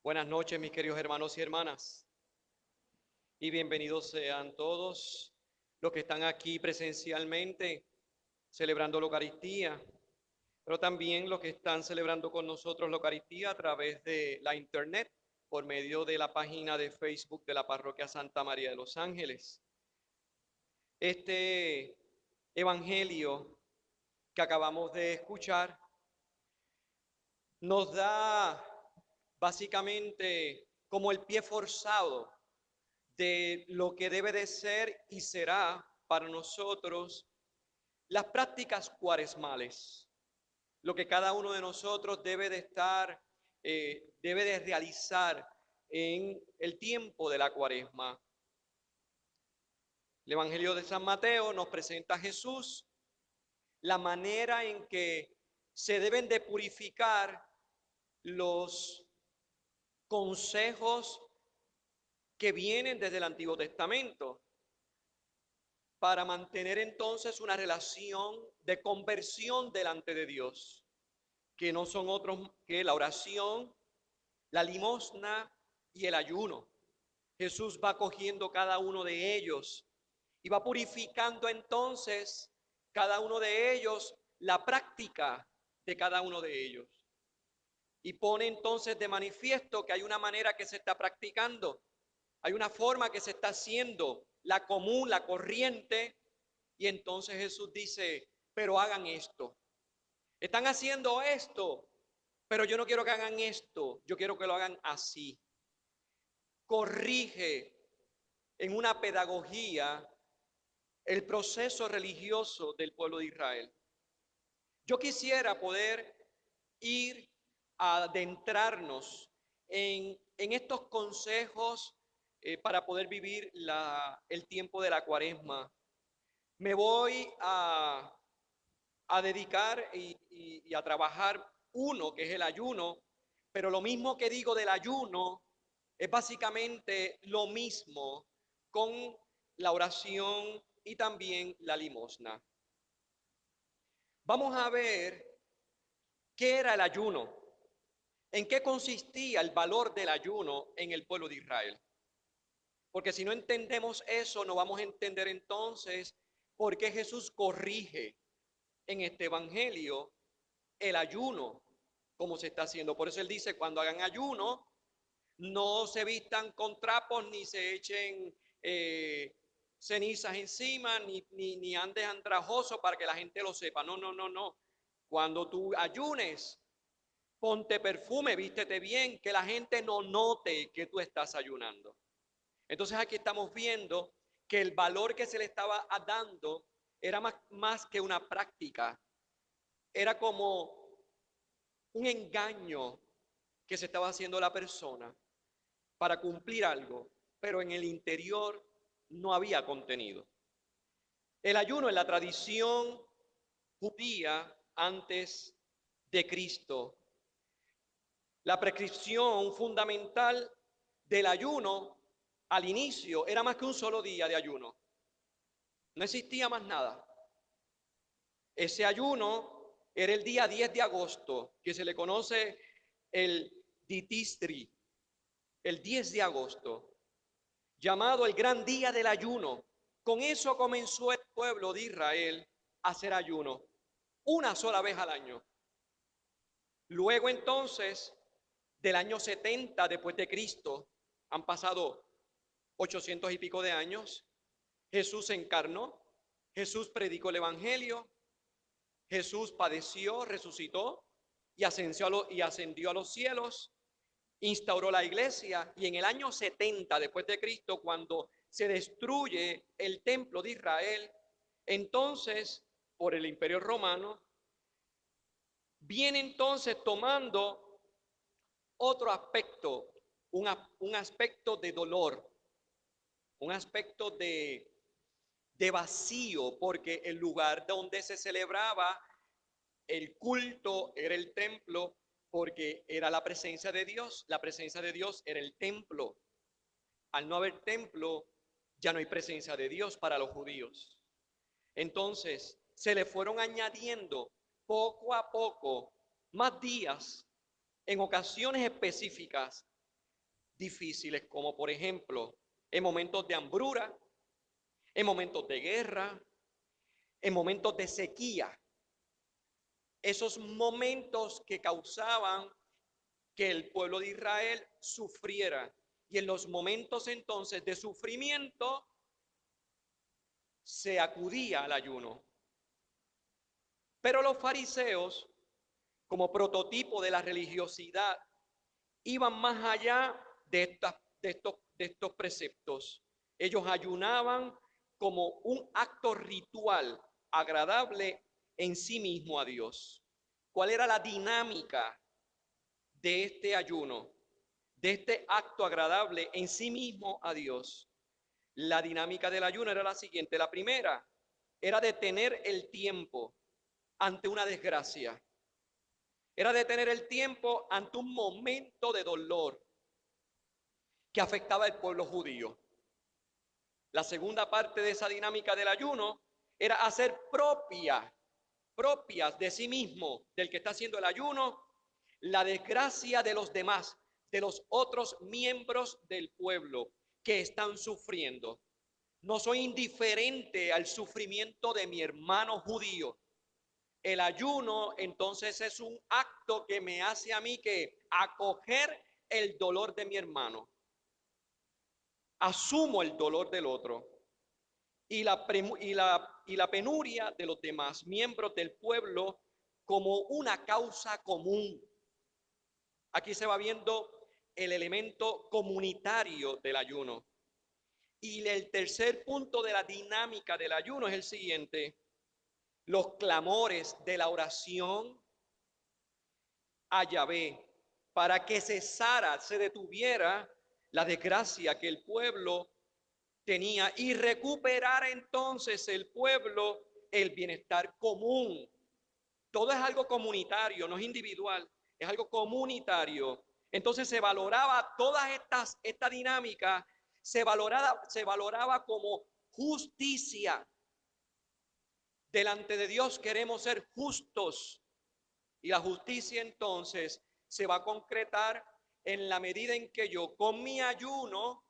Buenas noches, mis queridos hermanos y hermanas, y bienvenidos sean todos los que están aquí presencialmente celebrando la Eucaristía, pero también los que están celebrando con nosotros la Eucaristía a través de la internet, por medio de la página de Facebook de la Parroquia Santa María de los Ángeles. Este evangelio que acabamos de escuchar nos da básicamente como el pie forzado de lo que debe de ser y será para nosotros las prácticas cuaresmales, lo que cada uno de nosotros debe de estar, debe de realizar en el tiempo de la cuaresma. El Evangelio de San Mateo nos presenta a Jesús, la manera en que se deben de purificar los consejos que vienen desde el Antiguo Testamento, para mantener entonces una relación de conversión delante de Dios, que no son otros que la oración, la limosna y el ayuno. Jesús va cogiendo cada uno de ellos y va purificando entonces cada uno de ellos, la práctica de cada uno de ellos. Y pone entonces de manifiesto que hay una manera que se está practicando, hay una forma que se está haciendo, la común, la corriente. Y entonces Jesús dice, pero hagan esto. Están haciendo esto, pero yo no quiero que hagan esto, yo quiero que lo hagan así. Corrige en una pedagogía el proceso religioso del pueblo de Israel. Yo quisiera poder ir a adentrarnos en estos consejos para poder vivir el tiempo de la cuaresma. Me voy a dedicar y a trabajar uno, que es el ayuno, pero lo mismo que digo del ayuno es básicamente lo mismo con la oración y también la limosna. Vamos a ver qué era el ayuno, en qué consistía el valor del ayuno en el pueblo de Israel. Porque si no entendemos eso, no vamos a entender entonces por qué Jesús corrige en este evangelio el ayuno, como se está haciendo. Por eso él dice, cuando hagan ayuno, no se vistan con trapos, ni se echen cenizas encima, ni andes andrajoso para que la gente lo sepa. No, no, no, no. Cuando tú ayunes, ponte perfume, vístete bien, que la gente no note que tú estás ayunando. Entonces aquí estamos viendo que el valor que se le estaba dando era más que una práctica, era como un engaño que se estaba haciendo la persona para cumplir algo, pero en el interior no había contenido. El ayuno en la tradición judía antes de Cristo, la prescripción fundamental del ayuno al inicio era más que un solo día de ayuno. No existía más nada. Ese ayuno era el día 10 de agosto, que se le conoce el Ditistri, el 10 de agosto, llamado el gran día del ayuno. Con eso comenzó el pueblo de Israel a hacer ayuno, una sola vez al año. Luego entonces, del año 70 después de Cristo, han pasado 800 y pico de años, Jesús se encarnó, Jesús predicó el evangelio, Jesús padeció, resucitó y ascendió a los cielos, instauró la iglesia, y en el año 70 después de Cristo, cuando se destruye el templo de Israel, entonces por el Imperio Romano, viene entonces tomando otro aspecto, un aspecto de dolor, un aspecto de vacío, porque el lugar donde se celebraba el culto era el templo, porque era la presencia de Dios era el templo. Al no haber templo, ya no hay presencia de Dios para los judíos. Entonces, se le fueron añadiendo poco a poco más días en ocasiones específicas difíciles, como por ejemplo en momentos de hambruna, en momentos de guerra, en momentos de sequía. Esos momentos que causaban que el pueblo de Israel sufriera. Y en los momentos entonces de sufrimiento se acudía al ayuno. Pero los fariseos, como prototipo de la religiosidad, iban más allá de estos preceptos. Ellos ayunaban como un acto ritual agradable en sí mismo a Dios. ¿Cuál era la dinámica de este ayuno, de este acto agradable en sí mismo a Dios? La dinámica del ayuno era la siguiente. La primera era detener el tiempo ante una desgracia. Era detener el tiempo ante un momento de dolor que afectaba al pueblo judío. La segunda parte de esa dinámica del ayuno era hacer propias de sí mismo, del que está haciendo el ayuno, la desgracia de los demás, de los otros miembros del pueblo que están sufriendo. No soy indiferente al sufrimiento de mi hermano judío. El ayuno entonces es un acto que me hace a mí que acoger el dolor de mi hermano. Asumo el dolor del otro y la penuria de los demás miembros del pueblo como una causa común. Aquí se va viendo el elemento comunitario del ayuno. Y el tercer punto de la dinámica del ayuno es el siguiente: los clamores de la oración a Yahvé para que cesara, se detuviera la desgracia que el pueblo tenía y recuperar entonces el pueblo el bienestar común. Todo es algo comunitario, no es individual, es algo comunitario. Entonces se valoraba esta dinámica, se valoraba como justicia. Delante de Dios queremos ser justos y la justicia entonces se va a concretar en la medida en que yo con mi ayuno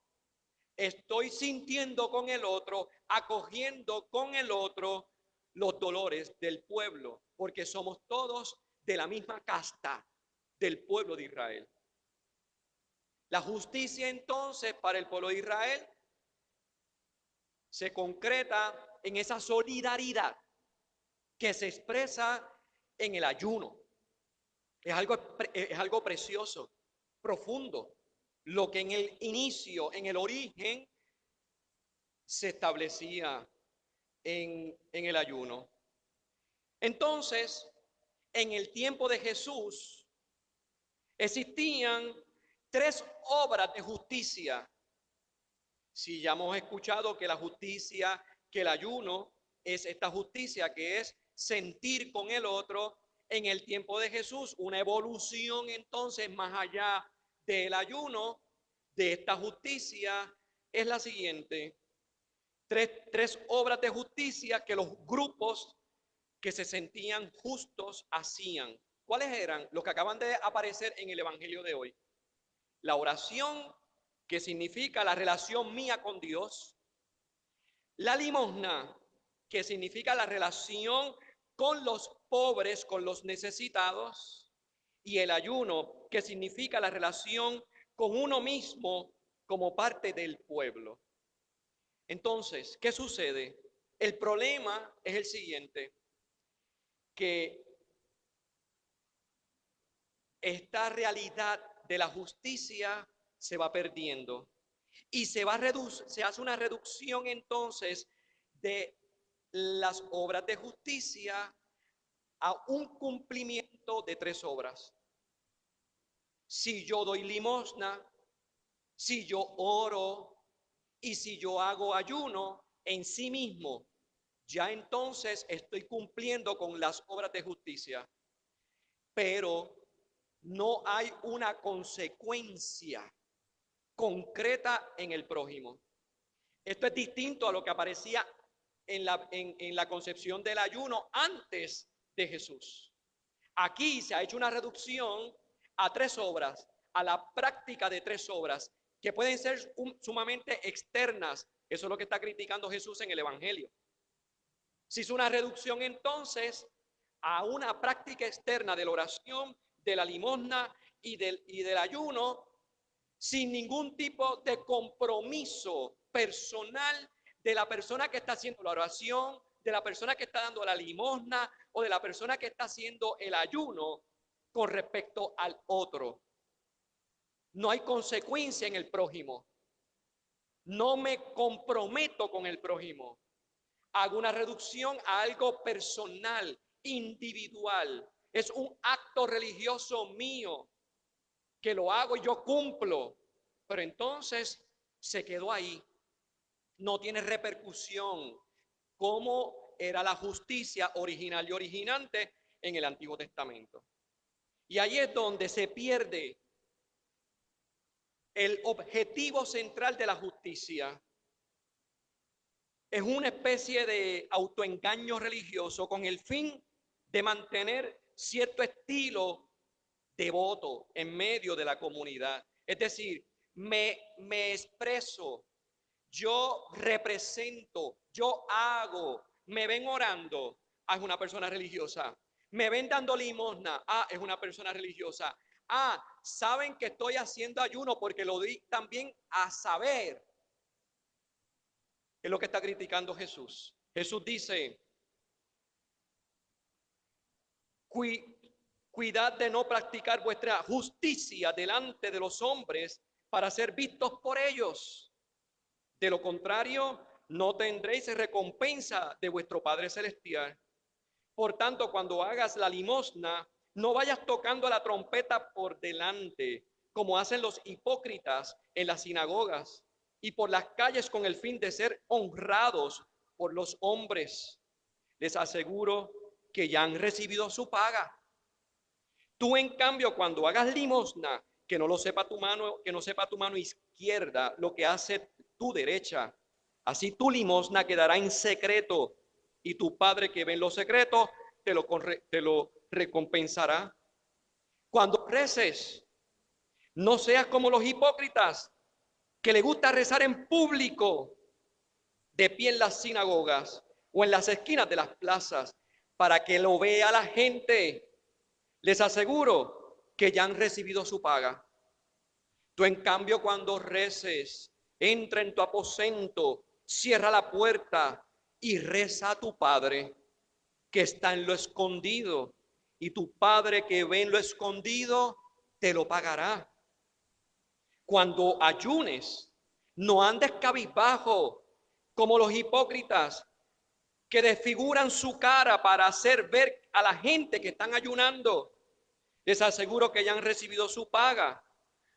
estoy sintiendo con el otro, acogiendo con el otro los dolores del pueblo, porque somos todos de la misma casta del pueblo de Israel. La justicia entonces para el pueblo de Israel se concreta en esa solidaridad que se expresa en el ayuno. Es algo precioso, profundo, lo que en el inicio, en el origen, se establecía en el ayuno. Entonces, en el tiempo de Jesús, existían 3 obras de justicia. Si ya hemos escuchado que la justicia, que el ayuno es esta justicia que es sentir con el otro, en el tiempo de Jesús, una evolución entonces más allá del ayuno, de esta justicia, es la siguiente: tres obras de justicia que los grupos que se sentían justos hacían. ¿Cuáles eran? Los que acaban de aparecer en el Evangelio de hoy. La oración, que significa la relación mía con Dios. La limosna, que significa la relación con los pobres, con los necesitados. Y el ayuno, que significa la relación con uno mismo como parte del pueblo. Entonces, ¿qué sucede? El problema es el siguiente: que esta realidad de la justicia se va perdiendo y se hace una reducción entonces de las obras de justicia a un cumplimiento de 3 obras. Si yo doy limosna, si yo oro y si yo hago ayuno en sí mismo, ya entonces estoy cumpliendo con las obras de justicia. Pero no hay una consecuencia concreta en el prójimo. Esto es distinto a lo que aparecía en la concepción del ayuno antes de Jesús. Aquí se ha hecho una reducción a 3 obras: a la práctica de 3 obras que pueden ser sumamente externas. Eso es lo que está criticando Jesús en el Evangelio. Se hizo una reducción entonces a una práctica externa de la oración, de la limosna y del ayuno, sin ningún tipo de compromiso personal de la persona que está haciendo la oración, de la persona que está dando la limosna o de la persona que está haciendo el ayuno con respecto al otro. No hay consecuencia en el prójimo. No me comprometo con el prójimo. Hago una reducción a algo personal, individual. Es un acto religioso mío que lo hago y yo cumplo. Pero entonces se quedó ahí. No tiene repercusión como era la justicia original y originante en el Antiguo Testamento. Y ahí es donde se pierde el objetivo central de la justicia. Es una especie de autoengaño religioso con el fin de mantener cierto estilo devoto en medio de la comunidad. Es decir, me expreso, yo represento, yo hago, me ven orando, es una persona religiosa. Me ven dando limosna, es una persona religiosa. Saben que estoy haciendo ayuno porque lo di también a saber. Es lo que está criticando Jesús. Jesús dice, cuidad de no practicar vuestra justicia delante de los hombres para ser vistos por ellos. De lo contrario, no tendréis recompensa de vuestro Padre Celestial. Por tanto, cuando hagas la limosna, no vayas tocando la trompeta por delante, como hacen los hipócritas en las sinagogas y por las calles con el fin de ser honrados por los hombres. Les aseguro que ya han recibido su paga. Tú, en cambio, cuando hagas limosna, que no sepa tu mano izquierda lo que hace tu derecha. Así tu limosna quedará en secreto, y tu Padre que ve en lo secreto te lo recompensará. Cuando reces, no seas como los hipócritas, que les gusta rezar en público, de pie en las sinagogas o en las esquinas de las plazas, para que lo vea la gente. Les aseguro que ya han recibido su paga. Tú, en cambio, cuando reces, entra en tu aposento, cierra la puerta y reza a tu Padre que está en lo escondido, y tu Padre que ve en lo escondido te lo pagará. Cuando ayunes, no andes cabizbajo como los hipócritas que desfiguran su cara para hacer ver a la gente que están ayunando. Les aseguro que ya han recibido su paga.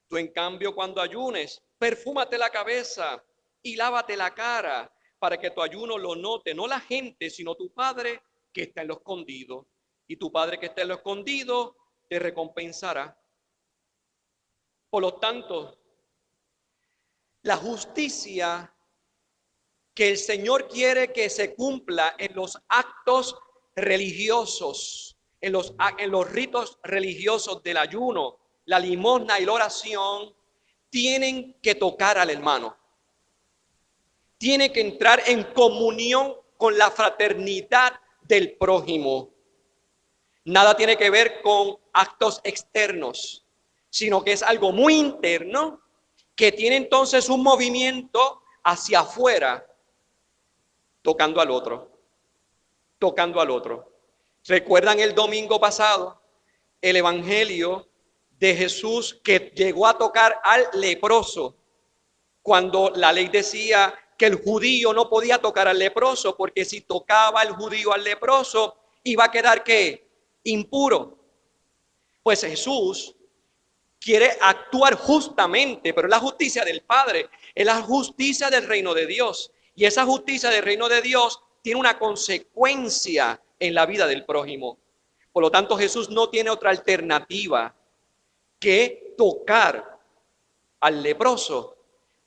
Tú, en cambio, cuando ayunes, perfúmate la cabeza y lávate la cara, para que tu ayuno lo note no la gente, sino tu Padre que está en lo escondido. Y tu Padre que está en lo escondido te recompensará. Por lo tanto, la justicia que el Señor quiere que se cumpla en los actos religiosos, en los ritos religiosos del ayuno, la limosna y la oración, tienen que tocar al hermano. Tiene que entrar en comunión con la fraternidad del prójimo. Nada tiene que ver con actos externos, sino que es algo muy interno que tiene entonces un movimiento hacia afuera, tocando al otro, tocando al otro. ¿Recuerdan el domingo pasado el evangelio de Jesús que llegó a tocar al leproso? Cuando la ley decía que el judío no podía tocar al leproso, porque si tocaba el judío al leproso, iba a quedar ¿qué? Impuro. Pues Jesús quiere actuar justamente, pero es la justicia del Padre, es la justicia del reino de Dios. Y esa justicia del reino de Dios tiene una consecuencia en la vida del prójimo. Por lo tanto, Jesús no tiene otra alternativa que tocar al leproso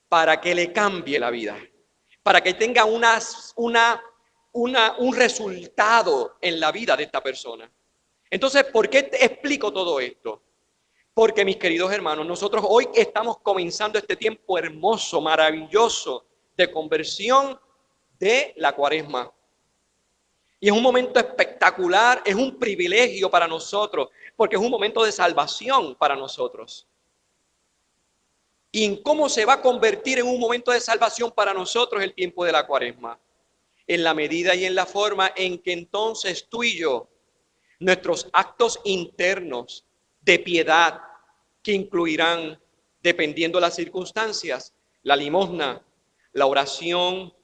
para que le cambie la vida, para que tenga un resultado en la vida de esta persona. Entonces, ¿por qué te explico todo esto? Porque, mis queridos hermanos, nosotros hoy estamos comenzando este tiempo hermoso, maravilloso de conversión de la Cuaresma. Y es un momento espectacular, es un privilegio para nosotros, porque es un momento de salvación para nosotros. ¿Y en cómo se va a convertir en un momento de salvación para nosotros el tiempo de la Cuaresma? En la medida y en la forma en que entonces tú y yo, nuestros actos internos de piedad, que incluirán, dependiendo de las circunstancias, la limosna, la oración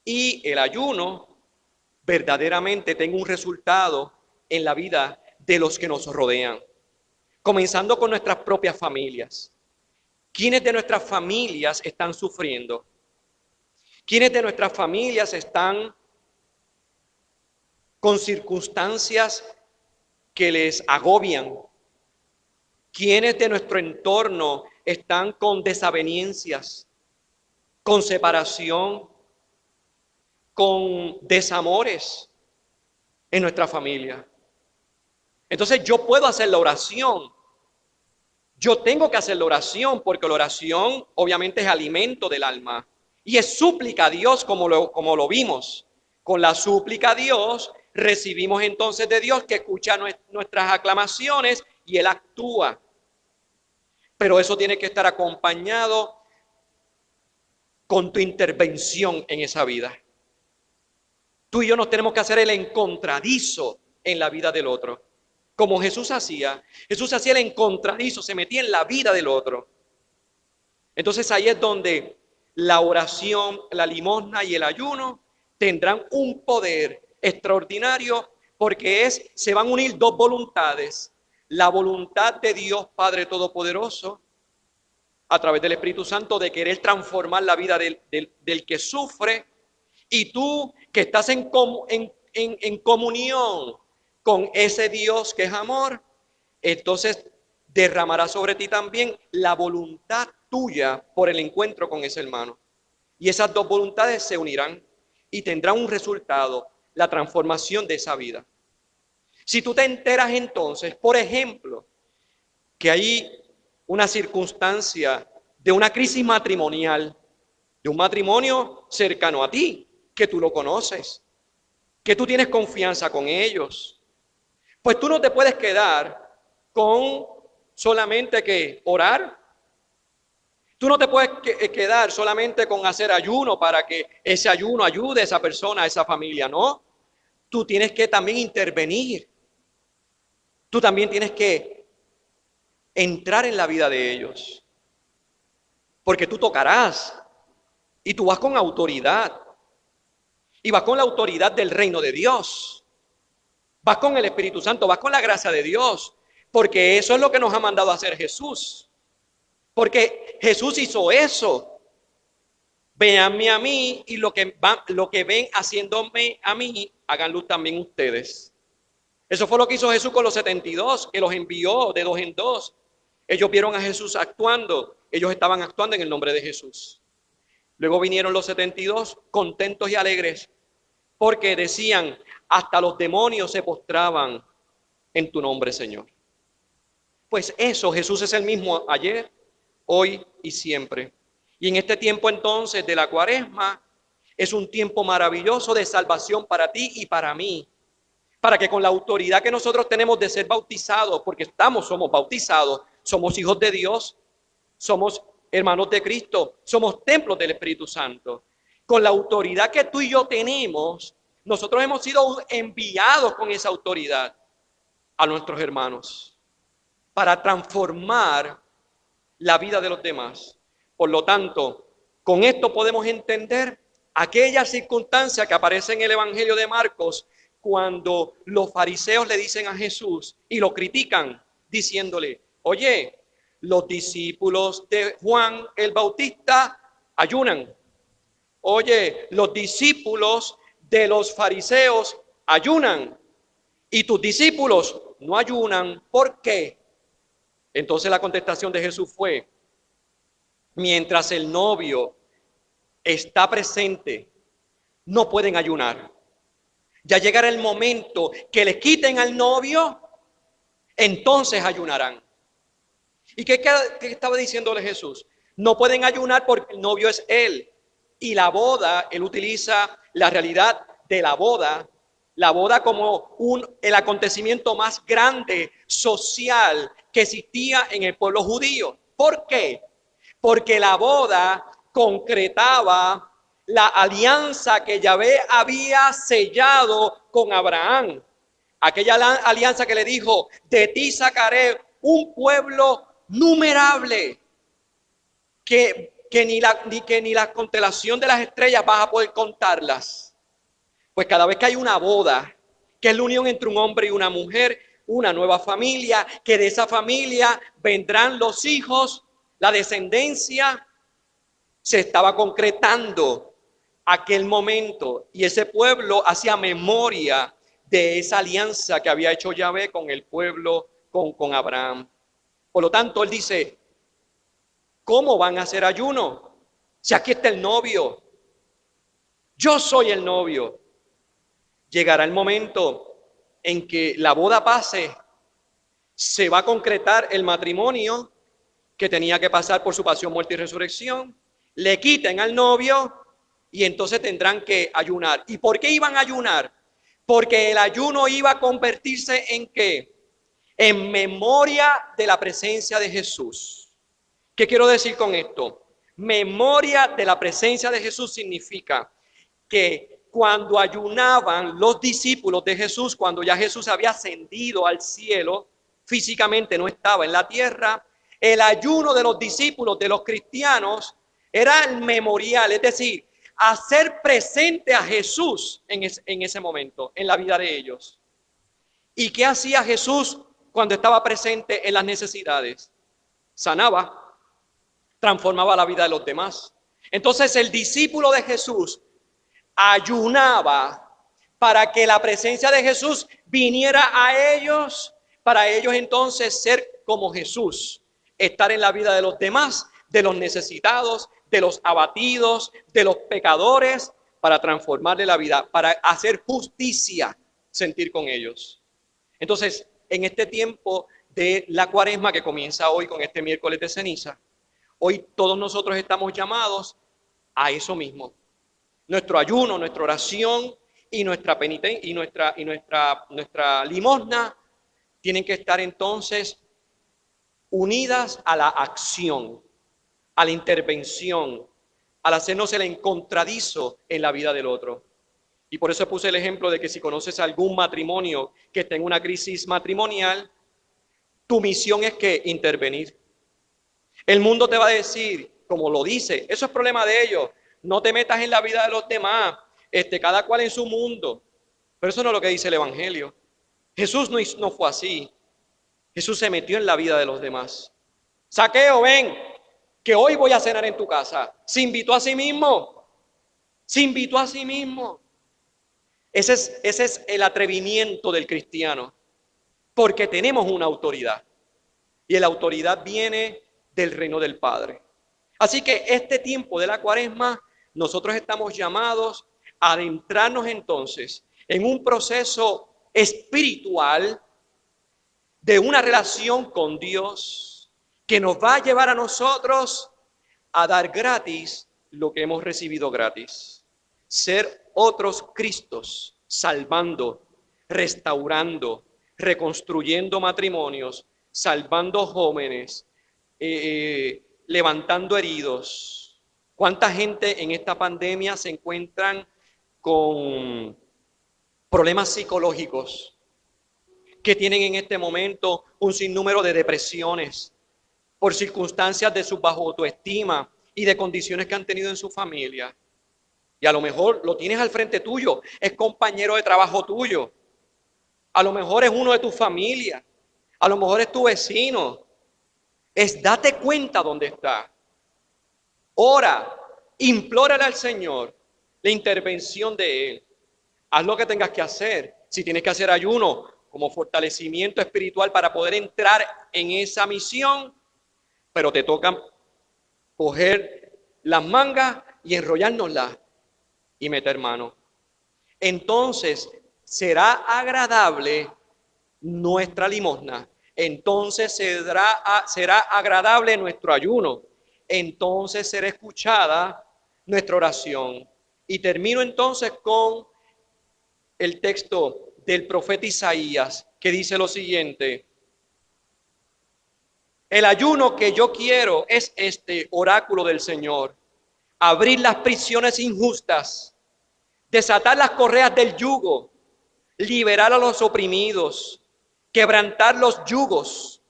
y el ayuno, verdaderamente tenga un resultado en la vida de los que nos rodean. Comenzando con nuestras propias familias. ¿Quiénes de nuestras familias están sufriendo? ¿Quiénes de nuestras familias están con circunstancias que les agobian? ¿Quiénes de nuestro entorno están con desavenencias, con separación, con desamores en nuestra familia? Entonces yo puedo hacer la oración. Yo tengo que hacer la oración porque la oración obviamente es alimento del alma. Y es súplica a Dios como lo vimos. Con la súplica a Dios recibimos entonces de Dios que escucha nuestras aclamaciones y Él actúa. Pero eso tiene que estar acompañado con tu intervención en esa vida. Tú y yo nos tenemos que hacer el encontradizo en la vida del otro. Como Jesús hacía el encontradizo, se metía en la vida del otro. Entonces ahí es donde la oración, la limosna y el ayuno tendrán un poder extraordinario porque se van a unir dos voluntades. La voluntad de Dios Padre Todopoderoso a través del Espíritu Santo de querer transformar la vida del que sufre, y tú que estás en comunión con ese Dios que es amor, entonces derramará sobre ti también la voluntad tuya por el encuentro con ese hermano. Y esas dos voluntades se unirán y tendrán un resultado, la transformación de esa vida. Si tú te enteras entonces, por ejemplo, que hay una circunstancia de una crisis matrimonial, de un matrimonio cercano a ti, que tú lo conoces, que tú tienes confianza con ellos, pues tú no te puedes quedar con solamente que orar. Tú no te puedes quedar solamente con hacer ayuno para que ese ayuno ayude a esa persona, a esa familia, no. Tú tienes que también intervenir. Tú también tienes que entrar en la vida de ellos. Porque tú tocarás y tú vas con autoridad. Y vas con la autoridad del reino de Dios. Vas con el Espíritu Santo, vas con la gracia de Dios. Porque eso es lo que nos ha mandado a hacer Jesús. Porque Jesús hizo eso. Véanme a mí y lo que ven haciéndome a mí, háganlo también ustedes. Eso fue lo que hizo Jesús con los 72, que los envió de dos en dos. Ellos vieron a Jesús actuando. Ellos estaban actuando en el nombre de Jesús. Luego vinieron los 72 contentos y alegres porque decían, hasta los demonios se postraban en tu nombre, Señor. Pues eso, Jesús es el mismo ayer, hoy y siempre. Y en este tiempo entonces de la Cuaresma es un tiempo maravilloso de salvación para ti y para mí. Para que con la autoridad que nosotros tenemos de ser bautizados, porque somos bautizados, somos hijos de Dios, somos hermanos de Cristo, somos templos del Espíritu Santo. Con la autoridad que tú y yo tenemos, nosotros hemos sido enviados con esa autoridad a nuestros hermanos para transformar la vida de los demás. Por lo tanto, con esto podemos entender aquella circunstancia que aparece en el Evangelio de Marcos cuando los fariseos le dicen a Jesús y lo critican diciéndole, oye, los discípulos de Juan el Bautista ayunan. Oye, los discípulos de los fariseos ayunan y tus discípulos no ayunan. ¿Por qué? Entonces la contestación de Jesús fue, mientras el novio está presente, no pueden ayunar. Ya llegará el momento que le quiten al novio, entonces ayunarán. ¿Y qué estaba diciéndole Jesús? No pueden ayunar porque el novio es él. Y la boda, él utiliza la realidad de la boda como el acontecimiento más grande social que existía en el pueblo judío. ¿Por qué? Porque la boda concretaba la alianza que Yahvé había sellado con Abraham. Aquella alianza que le dijo, de ti sacaré un pueblo numerable, que ni la constelación de las estrellas vas a poder contarlas. Pues cada vez que hay una boda, que es la unión entre un hombre y una mujer, una nueva familia, que de esa familia vendrán los hijos, la descendencia, se estaba concretando aquel momento y ese pueblo hacía memoria de esa alianza que había hecho Yahvé con el pueblo, con Abraham. Por lo tanto, él dice, ¿cómo van a hacer ayuno? Si aquí está el novio, yo soy el novio. Llegará el momento en que la boda pase, se va a concretar el matrimonio que tenía que pasar por su pasión, muerte y resurrección, le quiten al novio y entonces tendrán que ayunar. ¿Y por qué iban a ayunar? Porque el ayuno iba a convertirse en ¿qué? En memoria de la presencia de Jesús. ¿Qué quiero decir con esto? Memoria de la presencia de Jesús significa que cuando ayunaban los discípulos de Jesús, cuando ya Jesús había ascendido al cielo, físicamente no estaba en la tierra, el ayuno de los discípulos, de los cristianos, era el memorial, es decir, hacer presente a Jesús en ese momento, en la vida de ellos. ¿Y qué hacía Jesús cuando estaba presente en las necesidades? Sanaba, transformaba la vida de los demás. Entonces el discípulo de Jesús ayunaba para que la presencia de Jesús viniera a ellos, para ellos entonces ser como Jesús, estar en la vida de los demás, de los necesitados, de los abatidos, de los pecadores, para transformarle la vida, para hacer justicia, sentir con ellos. Entonces, en este tiempo de la Cuaresma que comienza hoy con este miércoles de ceniza, hoy todos nosotros estamos llamados a eso mismo. Nuestro ayuno, nuestra oración y nuestra penitencia y nuestra limosna tienen que estar entonces unidas a la acción, a la intervención, al hacernos el encontradizo en la vida del otro. Y por eso puse el ejemplo de que si conoces algún matrimonio que esté en una crisis matrimonial, tu misión es que intervenir. El mundo te va a decir, como lo dice, eso es problema de ellos. No te metas en la vida de los demás, cada cual en su mundo. Pero eso no es lo que dice el Evangelio. Jesús no fue así. Jesús se metió en la vida de los demás. Zaqueo, ven, que hoy voy a cenar en tu casa. Se invitó a sí mismo. Se invitó a sí mismo. Ese es el atrevimiento del cristiano. Porque tenemos una autoridad. Y la autoridad viene del reino del Padre. Así que este tiempo de la Cuaresma, nosotros estamos llamados a adentrarnos entonces en un proceso espiritual de una relación con Dios que nos va a llevar a nosotros a dar gratis lo que hemos recibido gratis. Ser otros Cristos, salvando, restaurando, reconstruyendo matrimonios, salvando jóvenes, levantando heridos. ¿Cuánta gente en esta pandemia se encuentran con problemas psicológicos? Que tienen en este momento un sinnúmero de depresiones por circunstancias de su bajo autoestima y de condiciones que han tenido en su familia. Y a lo mejor lo tienes al frente tuyo, es compañero de trabajo tuyo. A lo mejor es uno de tu familia, a lo mejor es tu vecino. Date cuenta dónde está. Ora, implórale al Señor la intervención de Él. Haz lo que tengas que hacer. Si tienes que hacer ayuno como fortalecimiento espiritual para poder entrar en esa misión, pero te toca coger las mangas y enrollárnoslas y meter mano. Entonces será agradable nuestra limosna. entonces será agradable nuestro ayuno, entonces será escuchada nuestra oración. Y termino entonces con el texto del profeta Isaías, que dice lo siguiente: el ayuno que yo quiero es este oráculo del Señor: abrir las prisiones injustas, desatar las correas del yugo, liberar a los oprimidos, quebrantar los yugos,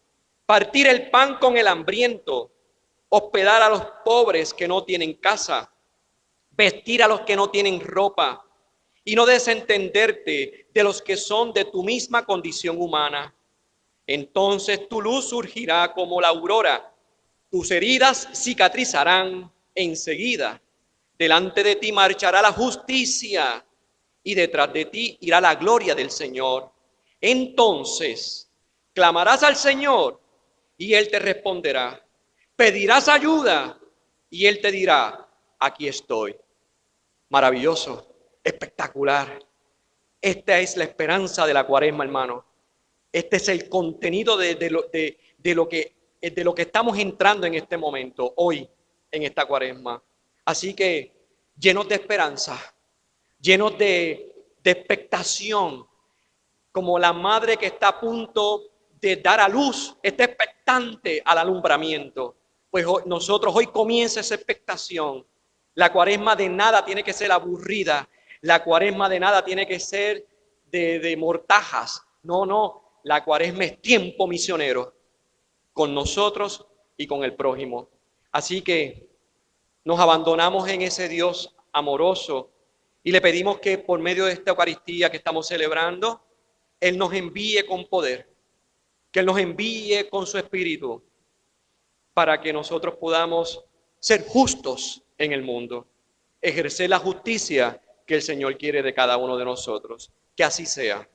partir el pan con el hambriento, hospedar a los pobres que no tienen casa, vestir a los que no tienen ropa, y no desentenderte de los que son de tu misma condición humana. Entonces tu luz surgirá como la aurora, tus heridas cicatrizarán enseguida. Delante de ti marchará la justicia y detrás de ti irá la gloria del Señor. Entonces clamarás al Señor y Él te responderá. Pedirás ayuda y Él te dirá: aquí estoy. Maravilloso, espectacular. Esta es la esperanza de la Cuaresma, hermano. Este es el contenido de lo que estamos entrando en este momento, hoy, en esta Cuaresma. Así que llenos de esperanza, llenos de expectación, como la madre que está a punto de dar a luz, está expectante al alumbramiento. Pues nosotros hoy comienza esa expectación. La Cuaresma de nada tiene que ser aburrida. La Cuaresma de nada tiene que ser de mortajas. No. La Cuaresma es tiempo misionero con nosotros y con el prójimo. Así que nos abandonamos en ese Dios amoroso y le pedimos que por medio de esta Eucaristía que estamos celebrando, Él nos envíe con poder, que Él nos envíe con su Espíritu, para que nosotros podamos ser justos en el mundo, ejercer la justicia que el Señor quiere de cada uno de nosotros. Que así sea.